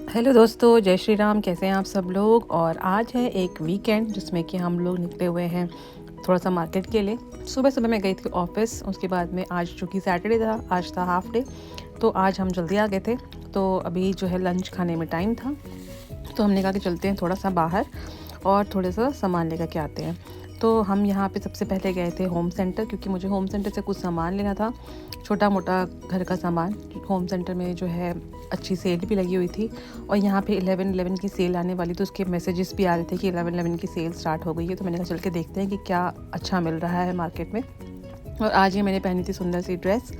Hello दोस्तों, जय श्री राम। कैसे हैं आप सब लोग। और आज है एक वीकेंड जिसमें कि हम लोग निकले हुए हैं थोड़ा सा मार्केट के लिए। सुबह सुबह मैं गई थी ऑफिस, उसके बाद में आज चूँकि सैटरडे था, आज था हाफ डे, तो आज हम जल्दी आ गए थे। तो अभी जो है लंच खाने में टाइम था, तो हमने कहा कि चलते हैं थोड़ा सा बाहर और थोड़ा सा सामान लेकर के आते हैं। तो हम यहाँ पे सबसे पहले गए थे होम सेंटर, क्योंकि मुझे होम सेंटर से कुछ सामान लेना था, छोटा मोटा घर का सामान। होम सेंटर में जो है अच्छी सेल भी लगी हुई थी, और यहाँ पे 11/11 की सेल आने वाली, तो उसके मैसेजेस भी आ रहे थे कि 11/11 की सेल स्टार्ट हो गई है। तो मैंने कहा चल के देखते हैं कि क्या अच्छा मिल रहा है मार्केट में। और आज ये मैंने पहनी थी सुंदर सी ड्रेस,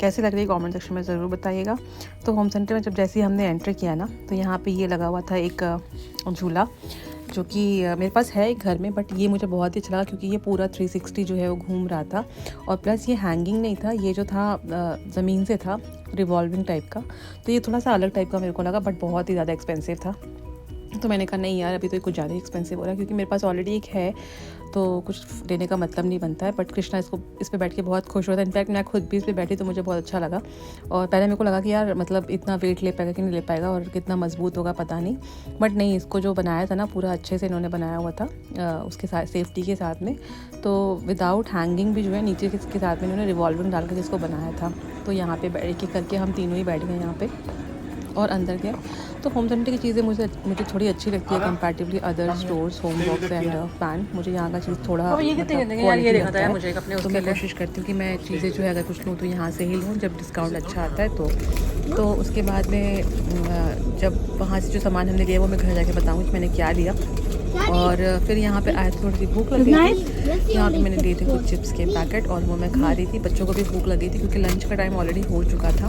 कैसी लग रही है कमेंट सेक्शन में ज़रूर बताइएगा। तो होम सेंटर में जब जैसे ही हमने एंटर किया ना, तो यहाँ पे ये लगा हुआ था एक झूला, जो कि मेरे पास है एक घर में, बट ये मुझे बहुत ही अच्छा लगा क्योंकि ये पूरा 360 जो है वो घूम रहा था। और प्लस ये हैंगिंग नहीं था, ये जो था ज़मीन से था, रिवॉल्विंग टाइप का। तो ये थोड़ा सा अलग टाइप का मेरे को लगा, बट बहुत ही ज़्यादा एक्सपेंसिव था। तो मैंने कहा नहीं यार, अभी तो कुछ ज़्यादा ही एक्सपेंसिव हो रहा है, क्योंकि मेरे पास ऑलरेडी एक है, तो कुछ लेने का मतलब नहीं बनता है। बट कृष्णा इस पे बैठ के बहुत खुश होता है। इनफैक्ट मैं खुद भी इस पे बैठी तो मुझे बहुत अच्छा लगा। और पहले मेरे को लगा कि यार मतलब इतना वेट ले पाएगा कि नहीं ले पाएगा, और कितना मजबूत होगा पता नहीं। बट नहीं, इसको जो बनाया था ना पूरा अच्छे से इन्होंने बनाया हुआ था, उसके साथ सेफ्टी के साथ में। तो विदाउट हैंगिंग भी जो है नीचे के साथ में इन्होंने रिवॉल्विंग डाल कर जिसको बनाया था। तो यहाँ पे एक एक करके हम तीनों ही बैठ गए यहाँ पे और अंदर गए। तो होम सेंटर की चीज़ें मुझे थोड़ी अच्छी लगती है comparatively other stores, home box and pan. मुझे यहाँ का चीज़ थोड़ा क्वालिटी लगता है, तो मैं कोशिश करती हूँ कि मैं चीज़ें जो है अगर कुछ लूँ तो यहाँ से ही लूँ जब डिस्काउंट अच्छा आता है। तो उसके बाद में जब वहाँ से जो सामान हमने लिया वो मैं घर जाके बताऊँगी कि मैंने क्या लिया। और फिर यहाँ पे आए थोड़ी सी भूख लगी थी, यहाँ पे मैंने लिए थे कुछ चिप्स के पैकेट, और वो मैं खा रही थी। बच्चों को भी भूख लगी थी क्योंकि लंच का टाइम ऑलरेडी हो चुका था।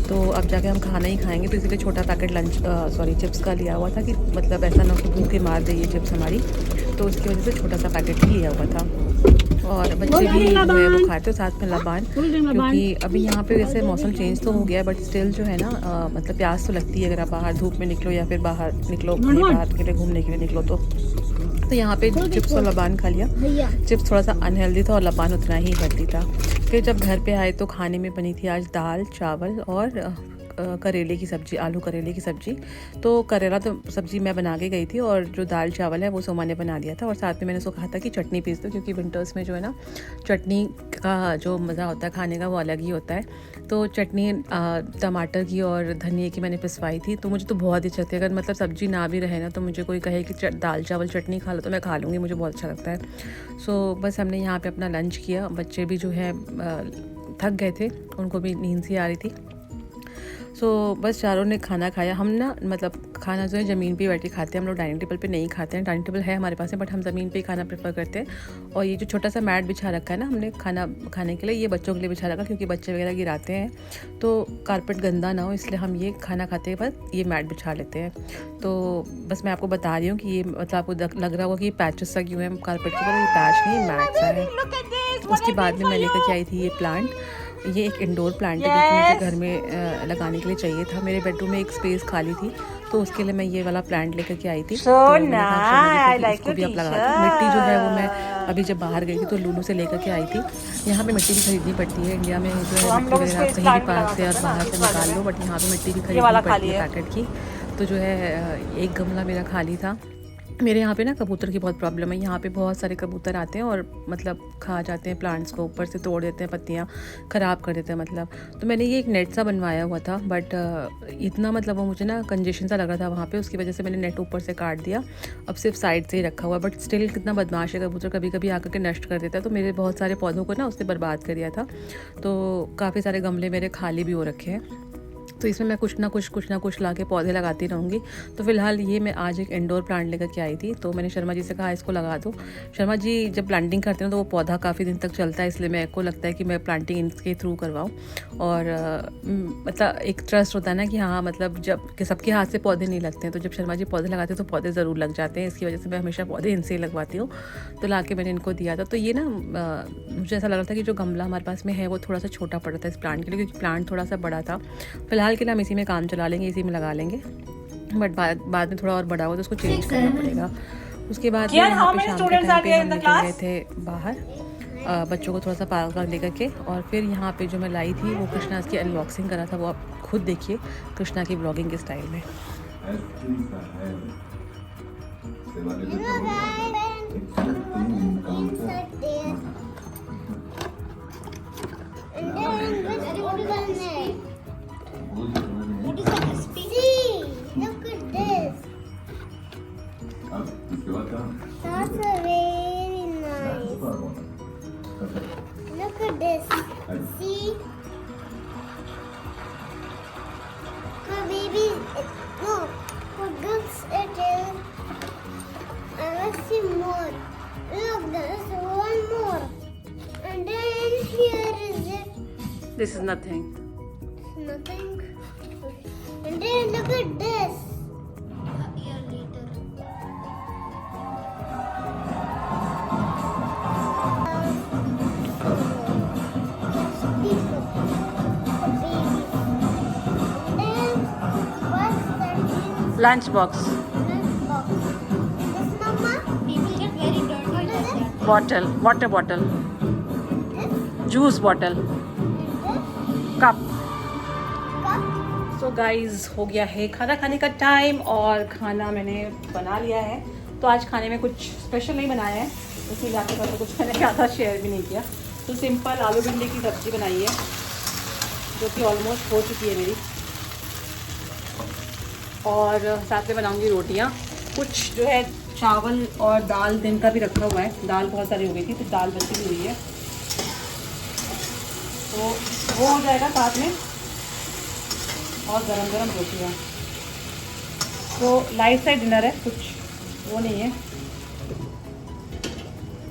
तो अब जाके हम खाना ही खाएंगे, तो इसलिए छोटा पैकेट चिप्स का लिया हुआ था कि मतलब ऐसा ना कि भूखे मार दे ये चिप्स हमारी। तो उसकी वजह से छोटा सा पैकेट ही लिया हुआ था। और बच्चे भी जो है वो खाते हो साथ में लबान, क्योंकि अभी यहाँ पे वैसे मौसम चेंज तो हो गया है, बट स्टिल जो है ना मतलब प्यास तो लगती है अगर आप बाहर धूप में निकलो या फिर बाहर निकलो कहीं बाहर के लिए घूमने के लिए निकलो। तो यहाँ पे चिप्स और लबान खा लिया। चिप्स थोड़ा सा अनहेल्दी था और लबान उतना ही हेल्दी था। फिर जब घर पे आए तो खाने में बनी थी आज दाल चावल और करेले की सब्ज़ी, आलू करेले की सब्ज़ी। तो करेला तो सब्ज़ी मैं बना के गई थी, और जो दाल चावल है वो सोमा ने बना दिया था। और साथ में मैंने उसको कहा था कि चटनी पीस दो, क्योंकि विंटर्स में जो है ना चटनी का जो मज़ा होता है खाने का वो अलग ही होता है। तो चटनी टमाटर की और धनिया की मैंने पिसवाई थी, तो मुझे तो बहुत ही अच्छी लगती है। अगर मतलब सब्ज़ी ना भी रहे ना, तो मुझे कोई कहे कि दाल चावल चटनी खा लो तो मैं खा लूँगी, मुझे बहुत अच्छा लगता है। सो बस हमने यहाँ पर अपना लंच किया। बच्चे भी जो है थक गए थे, उनको भी नींद सी आ रही थी। सो बस चारों ने खाना खाया। हम ना मतलब खाना जो है ज़मीन पे बैठ के खाते हैं हम लोग, डाइनिंग टेबल पे नहीं खाते हैं। डाइनिंग टेबल है हमारे पास है, बट हम ज़मीन पे ही खाना प्रेफर करते हैं। और ये जो छोटा सा मैट बिछा रखा है ना हमने खाना खाने के लिए, ये बच्चों के लिए बिछा रखा, क्योंकि बच्चे वगैरह गिराते हैं तो कारपेट गंदा ना हो, इसलिए हम ये खाना खाते के बाद ये मैट बिछा लेते हैं। तो बस मैं आपको बता रही हूँ कि ये मतलब आपको लग रहा होगा कि ये पैचेस सा क्यों है कारपेट के ऊपर, ये पैच नहीं, मैट सा है। उसके बाद में मैं लेकर के आई थी ये प्लांट। ये एक इंडोर प्लांट है जो कि मुझे घर में लगाने के लिए चाहिए था। मेरे बेडरूम में एक स्पेस खाली थी, तो उसके लिए मैं ये वाला प्लांट लेकर के आई थी। तो इसको भी आप लगा दो। मिट्टी जो है वो मैं अभी जब बाहर गई थी तो लूलू से लेकर के आई थी। यहाँ पे मिट्टी भी खरीदनी पड़ती है, इंडिया में जो है मिट्टी वगैरह आप कहीं भी पार्क से और बाहर से निकाल लो, बट यहाँ पे मिट्टी भी खरीदनी पड़ती है पैकेट की। तो जो है एक गमला मेरा खाली था। मेरे यहाँ पे ना कबूतर की बहुत प्रॉब्लम है। यहाँ पे बहुत सारे कबूतर आते हैं और मतलब खा जाते हैं प्लांट्स को, ऊपर से तोड़ देते हैं, पत्तियाँ ख़राब कर देते हैं मतलब। तो मैंने ये एक नेट सा बनवाया हुआ था, बट इतना मतलब वो मुझे ना कंजेशन सा लग रहा था वहाँ पे, उसकी वजह से मैंने नेट ऊपर से काट दिया। अब सिर्फ साइड से ही रखा हुआ है, बट स्टिल कितना बदमाश है कबूतर, कभी कभी आकर के नष्ट कर देता है। तो मेरे बहुत सारे पौधों को ना उसने बर्बाद कर दिया था। तो काफ़ी सारे गमले मेरे खाली भी हो रखे हैं, तो इसमें मैं कुछ ना कुछ ला के पौधे लगाती रहूँगी। तो फिलहाल ये मैं आज एक इंडोर प्लांट लेकर के आई थी, तो मैंने शर्मा जी से कहा इसको लगा दो। शर्मा जी जब प्लांटिंग करते हैं तो वो पौधा काफ़ी दिन तक चलता है, इसलिए मेरे को लगता है कि मैं प्लांटिंग इनके थ्रू करवाऊँ। और मतलब एक ट्रस्ट होता है ना कि हाँ मतलब जब कि सबके हाथ से पौधे नहीं लगते हैं, तो जब शर्मा जी पौधे लगाते हैं तो पौधे ज़रूर लग जाते हैं। इसकी वजह से मैं हमेशा पौधे इनसे ही लगवाती हूँ। तो ला के मैंने इनको दिया था। तो ये ना मुझे ऐसा लग रहा था कि जो गमला हमारे पास में है वो थोड़ा सा छोटा पड़ा था इस प्लांट के लिए, क्योंकि प्लांट थोड़ा सा बड़ा था। फिलहाल के लिए हम इसी में काम चला लेंगे, इसी में लगा लेंगे, बट बाद में थोड़ा और बड़ा हो तो उसको चेंज करना पड़ेगा। उसके बाद यहाँ पे शाम के टाइम पे हम निकल गए थे बाहर बच्चों को थोड़ा सा पार्क लेकर के। और फिर यहाँ पे जो मैं लाई थी वो कृष्णा की अनबॉक्सिंग करा था, वो आप खुद देखिए कृष्णा की ब्लॉगिंग के स्टाइल में। That's a very nice. Look at this. See? For babies, no. For girls, it is. I must see more. Look, there's one more. And then here is it. This is nothing. Nothing. And then look at this. A year later. Lunch box. Bottle. Water bottle. Juice bottle. Cup. So guys हो गया है खाना खाने का time और खाना मैंने बना लिया है। तो आज खाने में कुछ स्पेशल नहीं बनाया है, इसलिए जाके तो कुछ मैंने ज़्यादा शेयर भी नहीं किया। तो सिंपल आलू भिंडी की सब्ज़ी बनाई है जो कि ऑलमोस्ट हो चुकी है मेरी, और साथ में बनाऊंगी रोटियां। कुछ जो है चावल और दाल दिन का भी रखा हुआ है, दाल बहुत सारी हो गई थी तो दाल बची हुई है, तो वो हो जाएगा साथ में, और गरम गरम रोटियाँ। तो लाइट साइड डिनर है, कुछ वो नहीं है।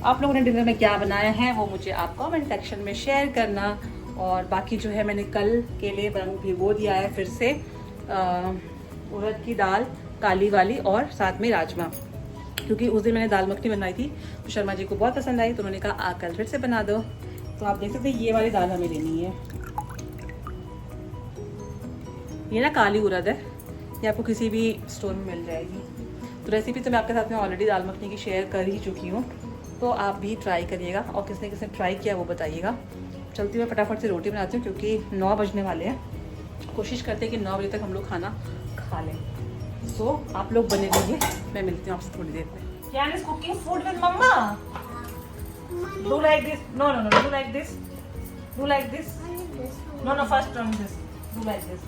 आप लोगों ने डिनर में क्या बनाया है वो मुझे आप कमेंट सेक्शन में शेयर करना। और बाकी जो है मैंने कल के लिए भिगो दिया है फिर से उड़द की दाल काली वाली, और साथ में राजमा, क्योंकि उस दिन मैंने दाल मखनी बनाई थी तो शर्मा जी को बहुत पसंद आई, तो उन्होंने कहा कल फिर से बना दो। तो आप देख सकते हैं ये वाली दाल हमें लेनी है, ये ना काली उड़द है, ये आपको किसी भी स्टोर में मिल जाएगी। तो रेसिपी तो मैं आपके साथ में ऑलरेडी दाल मखनी की शेयर कर ही चुकी हूँ, तो आप भी ट्राई करिएगा, और किसने किसने ट्राई किया वो बताइएगा। चलती मैं फटाफट से रोटी बनाती हूँ क्योंकि 9 बजने वाले हैं। कोशिश करते हैं कि 9 बजे तक हम लोग खाना खा लें। सो आप लोग बने रहिए, मैं मिलती हूँ आपसे थोड़ी देर में। Jan is cooking food with mama. Do like this. No, do like this. Do like this. No, first turn this. Do like this.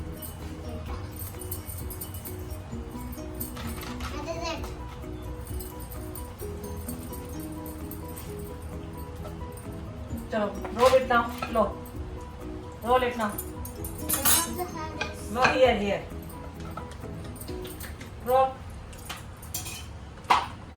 चलो roll it now. Low roll it now. No, here. Roll.